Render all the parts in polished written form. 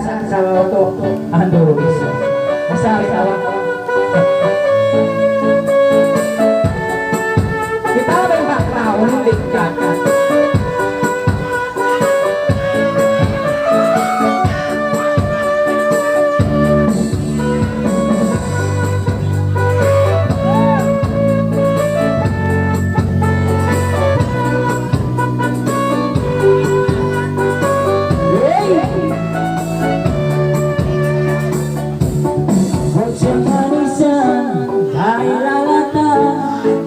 sa auto. Ando bisa. Masari awak. Kita ba yung background likat.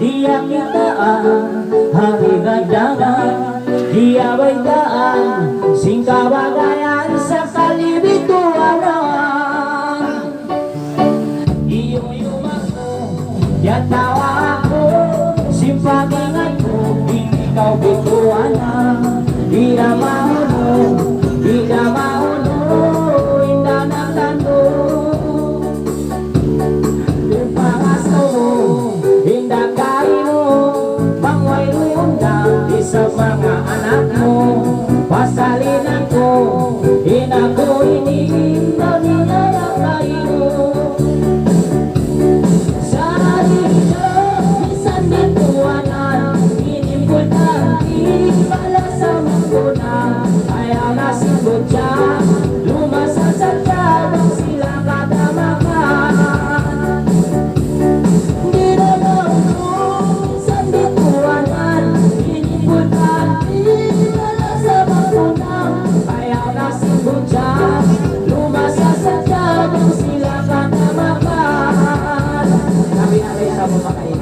Dia kitaan, hari gandangan, dia baitaan, singka bagayan sa kalibituanan. Iyo-iyo ako, yatawa ako, simpagingan ko, ikaw bituanan. Di na mauno, inda na tando. Di pangaso mo, inda sa mga anak mo, pasalinan ko, inako iniinda nila ang kaino. Sa dito, minsan bituanan, inimportante, pala sa manguna, ayaw na sigot siya, lumasasan siya, nang sila katamakan. Di na lang ko, minsan bituanan, Sabi na rin sa mga kain.